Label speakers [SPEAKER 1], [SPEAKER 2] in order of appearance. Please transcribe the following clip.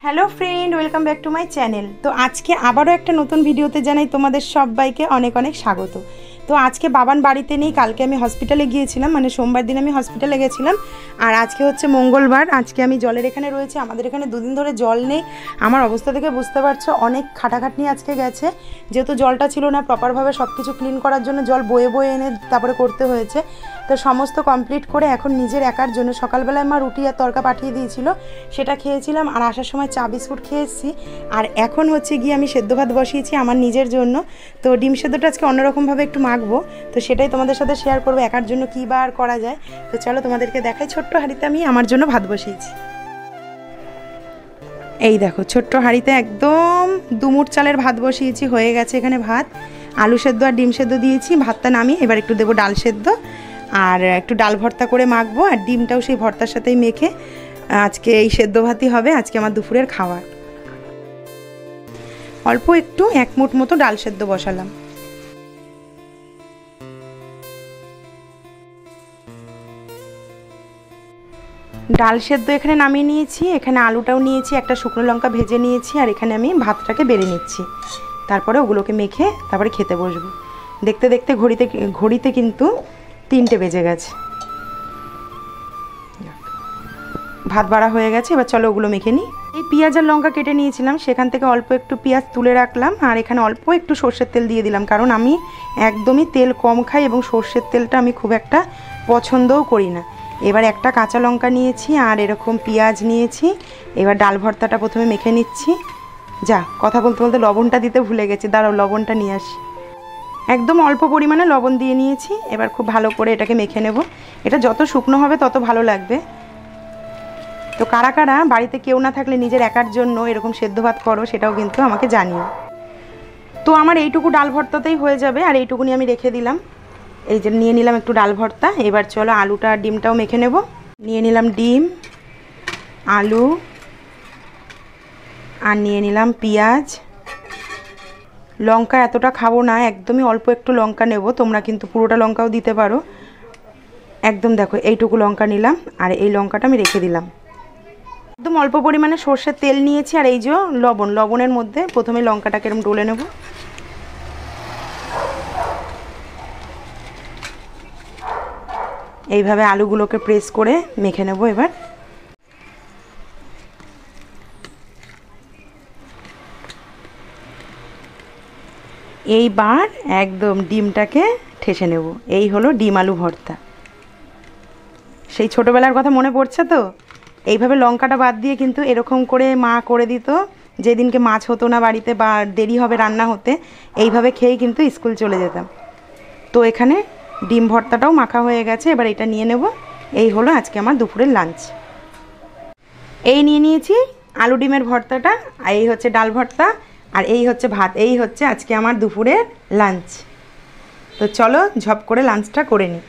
[SPEAKER 1] Hello friend, welcome back to my channel. তো আজকে আবারও একটা নতুন ভিডিওতে জানাই তোমাদের সবাইকে অনেক অনেক স্বাগত। তো আজকে বাবান বাড়িতে নেই, কালকে আমি হসপিটালে গিয়েছিলাম, মানে সোমবার দিন আমি হসপিটালে গেছিলাম। আর আজকে হচ্ছে মঙ্গলবার, আজকে আমি জলের এখানে রয়েছে। আমাদের এখানে দুদিন ধরে জল নেই। আমার অবস্থা থেকে বুঝতে পারছো অনেক খাটাখাটনি আজকে গেছে, যেহেতু জলটা ছিল না প্রপারভাবে সব কিছু ক্লিন করার জন্য জল বয়ে বয়ে এনে তারপরে করতে হয়েছে। তো সমস্ত কমপ্লিট করে এখন নিজের একার জন্য সকালবেলায় মা রুটি আর তরকা পাঠিয়ে দিয়েছিল, সেটা খেয়েছিলাম। আর আসার সময় চা বিস্কুট খেয়ে এসেছি। আর এখন হচ্ছে গিয়ে আমি সেদ্ধ ভাত বসিয়েছি আমার নিজের জন্য। তো ডিম সেদ্ধটা আজকে অন্যরকমভাবে একটু মাখবো, তো সেটাই তোমাদের সাথে শেয়ার করবো একার জন্য কী বা আর করা যায়। তো চলো তোমাদেরকে দেখাই, ছোট্ট হাঁড়িতে আমি আমার জন্য ভাত বসিয়েছি। এই দেখো ছোট্ট হাঁড়িতে একদম দুমুট চালের ভাত বসিয়েছি, হয়ে গেছে এখানে ভাত। আলু সেদ্ধ আর ডিম সেদ্ধ দিয়েছি, ভাতটা নামিয়ে এবার একটু দেবো ডাল সেদ্ধ আর একটু ডাল ভর্তা করে মাখবো। আর ডিমটাও সেই ভর্তার সাথেই মেখে আজকে এই সেদ্ধ ভাতই হবে আজকে আমার দুপুরের খাবার। অল্প একটু এক মুঠ মতো ডাল সেদ্ধ বসালাম। ডাল সেদ্ধ এখানে নামিয়ে নিয়েছি, এখানে আলুটাও নিয়েছি, একটা শুকনো লঙ্কা ভেজে নিয়েছি, আর এখানে আমি ভাতটাকে বেড়ে নিচ্ছি। তারপরে ওগুলোকে মেখে তারপরে খেতে বসবো। দেখতে দেখতে ঘড়িতে কিন্তু 3টে বেজে গেছে। ভাত বাড়া হয়ে গেছে, এবার চলো ওগুলো মেখে নিই। এই পেঁয়াজ আর লঙ্কা কেটে নিয়েছিলাম, সেখান থেকে অল্প একটু পেঁয়াজ তুলে রাখলাম, আর এখানে অল্প একটু সর্ষের তেল দিয়ে দিলাম, কারণ আমি একদমই তেল কম খাই এবং সর্ষের তেলটা আমি খুব একটা পছন্দও করি না। এবার একটা কাঁচা লঙ্কা নিয়েছি আর এরকম পেঁয়াজ নিয়েছি। এবার ডাল ভর্তাটা প্রথমে মেখে নিচ্ছি। যা কথা বলতে বলতে লবণটা দিতে ভুলে গেছি, দাঁড়াও লবণটা নিয়ে আসি। একদম অল্প পরিমাণে লবণ দিয়ে নিয়েছি। এবার খুব ভালো করে এটাকে মেখে নেব। এটা যত শুকনো হবে তত ভালো লাগবে। তো কারা কারা বাড়িতে কেউ না থাকলে নিজের একার জন্য এরকম সেদ্ধ ভাত করো, সেটাও কিন্তু আমাকে জানিও। তো আমার এইটুকু ডাল ভর্তাতেই হয়ে যাবে, আর এইটুকুনি আমি রেখে দিলাম। এই যে নিয়ে নিলাম একটু ডাল ভর্তা। এবার চলো আলুটা আর ডিমটাও মেখে নেব। নিয়ে নিলাম ডিম, আলু, আর নিয়ে নিলাম পেঁয়াজ। লঙ্কা এতটা খাবো না, একদমই অল্প একটু লঙ্কা নেব, তোমরা কিন্তু পুরোটা লঙ্কাও দিতে পারো। একদম দেখো এইটুকু লঙ্কা নিলাম, আর এই লঙ্কাটা আমি রেখে দিলাম। একদম অল্প পরিমাণে সর্ষের তেল নিয়েছি, আর এই যে লবণের মধ্যে প্রথমে লঙ্কাটাকে এরকম ডলে নেব। এইভাবে আলুগুলোকে প্রেস করে মেখে নেব। এবার এইবার একদম ডিমটাকে ঠেসে নেব। এই হলো ডিম আলু ভর্তা। সেই ছোটোবেলার কথা মনে পড়ছে তো। এইভাবে লঙ্কাটা বাদ দিয়ে কিন্তু এরকম করে মা করে দিত, যেদিনকে মাছ হতো না বাড়িতে বা দেরি হবে রান্না হতে, এইভাবে খেয়েই কিন্তু স্কুল চলে যেতাম। তো এখানে ডিম ভর্তাটাও মাখা হয়ে গেছে, এবার এটা নিয়ে নেব। এই হলো আজকে আমার দুপুরের লাঞ্চ। এই নিয়ে নিয়েছি আলু ডিমের ভর্তাটা, আর এই হচ্ছে ডাল ভর্তা, আর এই হচ্ছে ভাত। এই হচ্ছে আজকে আমার দুপুরের লাঞ্চ। তো চলো ঝপ করে লাঞ্চটা করে নিই।